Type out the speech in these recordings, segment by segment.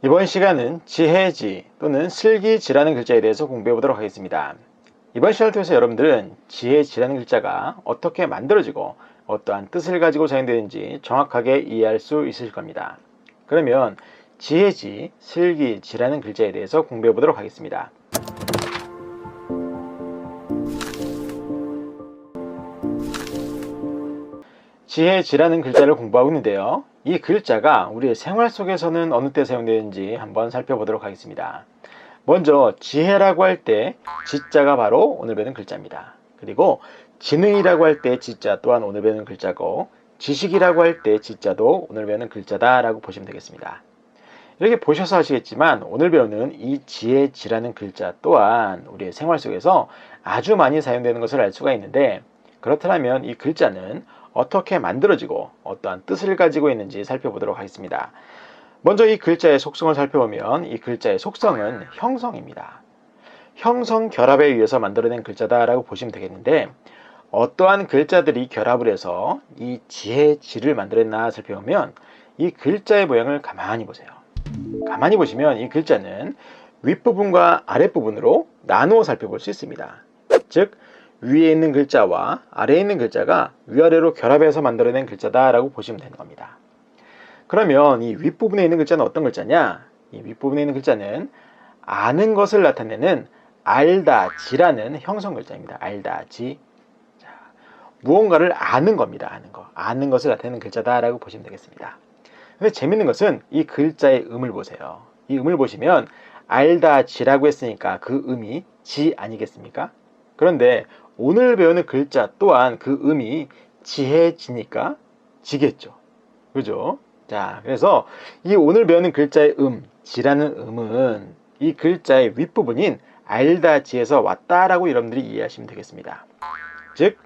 이번 시간은 지혜지 또는 슬기지라는 글자에 대해서 공부해 보도록 하겠습니다. 이번 시간을 통해서 여러분들은 지혜지라는 글자가 어떻게 만들어지고 어떠한 뜻을 가지고 사용되는지 정확하게 이해할 수 있으실 겁니다. 그러면 지혜지, 슬기지라는 글자에 대해서 공부해 보도록 하겠습니다. 지혜지라는 글자를 공부하고 있는데요. 이 글자가 우리의 생활 속에서는 어느 때 사용되는지 한번 살펴보도록 하겠습니다. 먼저 지혜라고 할 때 지자가 바로 오늘 배우는 글자입니다. 그리고 지능이라고 할 때 지자 또한 오늘 배우는 글자고, 지식이라고 할 때 지자도 오늘 배우는 글자다라고 보시면 되겠습니다. 이렇게 보셔서 아시겠지만 오늘 배우는 이 지혜지라는 글자 또한 우리의 생활 속에서 아주 많이 사용되는 것을 알 수가 있는데, 그렇다면 이 글자는 어떻게 만들어지고 어떠한 뜻을 가지고 있는지 살펴보도록 하겠습니다. 먼저 이 글자의 속성을 살펴보면 이 글자의 속성은 형성입니다. 형성 결합에 의해서 만들어낸 글자다라고 보시면 되겠는데, 어떠한 글자들이 결합을 해서 이 지혜지를 만들어냈나 살펴보면 이 글자의 모양을 가만히 보세요. 가만히 보시면 이 글자는 윗부분과 아랫부분으로 나누어 살펴볼 수 있습니다. 즉 위에 있는 글자와 아래에 있는 글자가 위아래로 결합해서 만들어낸 글자다라고 보시면 되는 겁니다. 그러면 이 윗부분에 있는 글자는 어떤 글자냐? 이 윗부분에 있는 글자는 아는 것을 나타내는 알다지라는 형성 글자입니다. 알다지. 자, 무언가를 아는 겁니다. 아는 거. 아는 것을 나타내는 글자다라고 보시면 되겠습니다. 근데 재밌는 것은 이 글자의 음을 보세요. 이 음을 보시면 알다지라고 했으니까 그 음이 지 아니겠습니까? 그런데 오늘 배우는 글자 또한 그 음이 지혜지니까 지겠죠. 그죠? 자, 그래서 이 오늘 배우는 글자의 지라는 음은 이 글자의 윗부분인 알다지에서 왔다라고 여러분들이 이해하시면 되겠습니다. 즉,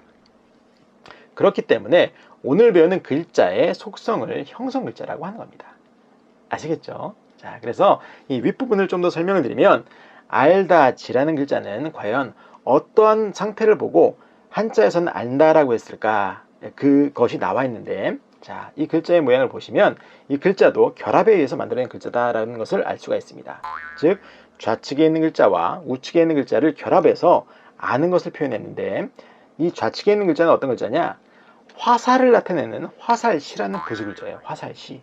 그렇기 때문에 오늘 배우는 글자의 속성을 형성 글자라고 하는 겁니다. 아시겠죠? 자, 그래서 이 윗부분을 좀 더 설명을 드리면, 알다지라는 글자는 과연 어떠한 상태를 보고 한자에서는 안다라고 했을까? 그것이 나와 있는데, 자, 이 글자의 모양을 보시면 이 글자도 결합에 의해서 만들어낸 글자다라는 것을 알 수가 있습니다. 즉, 좌측에 있는 글자와 우측에 있는 글자를 결합해서 아는 것을 표현했는데, 이 좌측에 있는 글자는 어떤 글자냐? 화살을 나타내는 화살시라는 부수 글자예요. 화살시.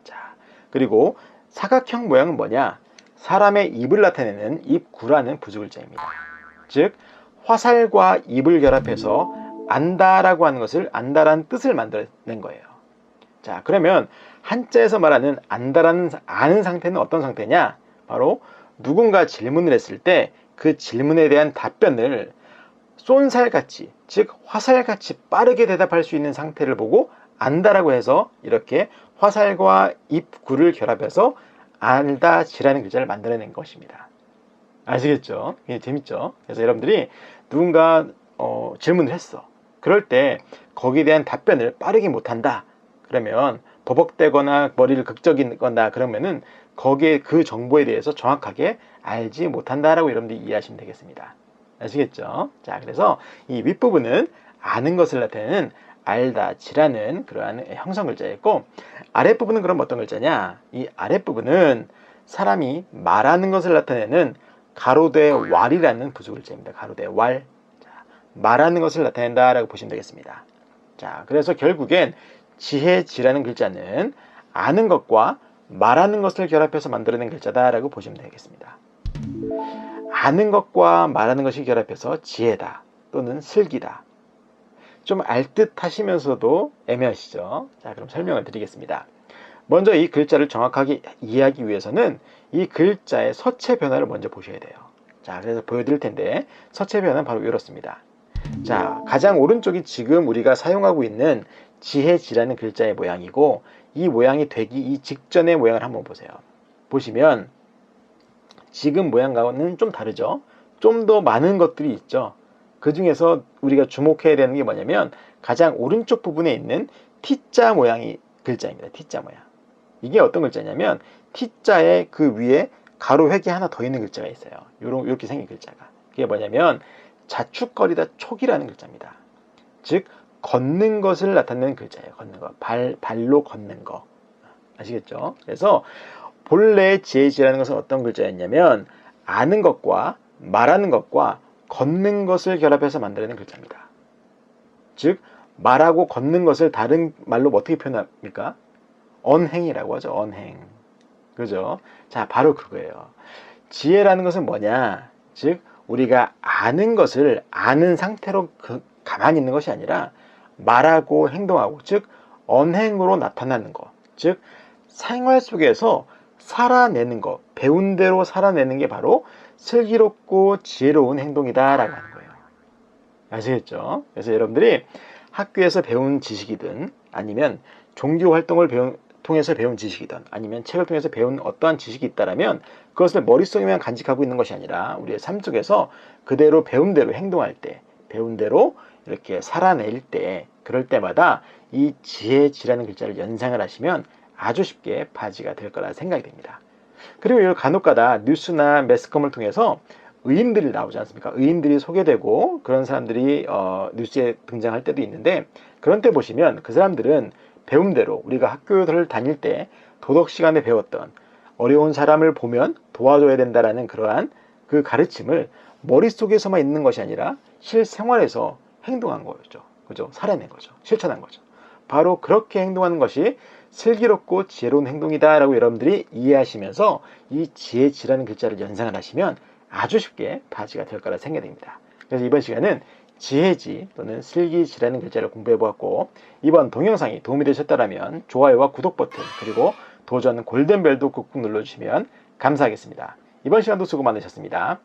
자, 그리고 사각형 모양은 뭐냐? 사람의 입을 나타내는 입구라는 부수 글자입니다. 즉, 화살과 입을 결합해서 안다라고 하는 것을 안다라는 뜻을 만들어낸 거예요. 자, 그러면 한자에서 말하는 안다라는 아는 상태는 어떤 상태냐? 바로 누군가 질문을 했을 때 그 질문에 대한 답변을 쏜살같이, 즉 화살같이 빠르게 대답할 수 있는 상태를 보고 안다라고 해서 이렇게 화살과 입구를 결합해서 알다지라는 글자를 만들어낸 것입니다. 아시겠죠? 이게 재밌죠? 그래서 여러분들이 누군가 질문을 했어. 그럴 때 거기에 대한 답변을 빠르게 못한다. 그러면 버벅대거나 머리를 극적이거나 그러면은 거기에 그 정보에 대해서 정확하게 알지 못한다라고 여러분들이 이해하시면 되겠습니다. 아시겠죠? 자, 그래서 이 윗부분은 아는 것을 나타내는 알다지라는 그러한 형성 글자였고, 아랫부분은 그럼 어떤 글자냐? 이 아랫부분은 사람이 말하는 것을 나타내는 가로대 왈이라는 부수 글자입니다. 가로대 왈. 자, 말하는 것을 나타낸다라고 보시면 되겠습니다. 자, 그래서 결국엔 지혜지라는 글자는 아는 것과 말하는 것을 결합해서 만들어낸 글자다라고 보시면 되겠습니다. 아는 것과 말하는 것이 결합해서 지혜다 또는 슬기다. 좀 알듯 하시면서도 애매하시죠? 자, 그럼 설명을 드리겠습니다. 먼저 이 글자를 정확하게 이해하기 위해서는 이 글자의 서체 변화를 먼저 보셔야 돼요. 자, 그래서 보여드릴 텐데, 서체 변화는 바로 이렇습니다. 자, 가장 오른쪽이 지금 우리가 사용하고 있는 지혜지라는 글자의 모양이고, 이 모양이 되기 직전의 모양을 한번 보세요. 보시면 지금 모양과는 좀 다르죠? 좀 더 많은 것들이 있죠? 그 중에서 우리가 주목해야 되는 게 뭐냐면 가장 오른쪽 부분에 있는 T자 모양이 글자입니다. T자 모양. 이게 어떤 글자냐면 T자의 그 위에 가로 획이 하나 더 있는 글자가 있어요. 이렇게 생긴 글자가. 그게 뭐냐면 자축거리다 촉이라는 글자입니다. 즉 걷는 것을 나타내는 글자예요. 걷는 거. 발로 걷는 거. 아시겠죠? 그래서 본래 지혜지라는 것은 어떤 글자였냐면 아는 것과 말하는 것과 걷는 것을 결합해서 만들어낸 글자입니다. 즉 말하고 걷는 것을 다른 말로 어떻게 표현합니까? 언행이라고 하죠. 언행. 그죠? 자, 바로 그거예요. 지혜라는 것은 뭐냐? 즉 우리가 아는 것을 아는 상태로 가만히 있는 것이 아니라 말하고 행동하고, 즉 언행으로 나타나는 것, 즉 생활 속에서 살아내는 것, 배운 대로 살아내는 게 바로 슬기롭고 지혜로운 행동이다라고 하는 거예요. 아시겠죠? 그래서 여러분들이 학교에서 배운 지식이든 아니면 종교 활동을 통해서 배운 지식이든 아니면 책을 통해서 배운 어떠한 지식이 있다라면 그것을 머릿속에만 간직하고 있는 것이 아니라 우리의 삶 속에서 그대로 배운 대로 행동할 때, 배운 대로 이렇게 살아낼 때, 그럴 때마다 이 지혜지라는 글자를 연상을 하시면 아주 쉽게 바지가 될 거라 생각이 됩니다. 그리고 간혹가다 뉴스나 매스컴을 통해서 의인들이 나오지 않습니까? 의인들이 소개되고 그런 사람들이 뉴스에 등장할 때도 있는데, 그런 때 보시면 그 사람들은 배운 대로 우리가 학교를 다닐 때 도덕 시간에 배웠던 어려운 사람을 보면 도와줘야 된다라는 그러한 그 가르침을 머릿속에서만 있는 것이 아니라 실생활에서 행동한 거죠. 그죠? 살아낸 거죠. 실천한 거죠. 바로 그렇게 행동하는 것이 슬기롭고 지혜로운 행동이다라고 여러분들이 이해하시면서 이 지혜지라는 글자를 연상을 하시면 아주 쉽게 바지가 될 거라 생각이 됩니다. 그래서 이번 시간은 지혜지 또는 슬기지라는 글자를 공부해 보았고, 이번 동영상이 도움이 되셨다면 좋아요와 구독 버튼, 그리고 도전 골든벨도 꾹꾹 눌러주시면 감사하겠습니다. 이번 시간도 수고 많으셨습니다.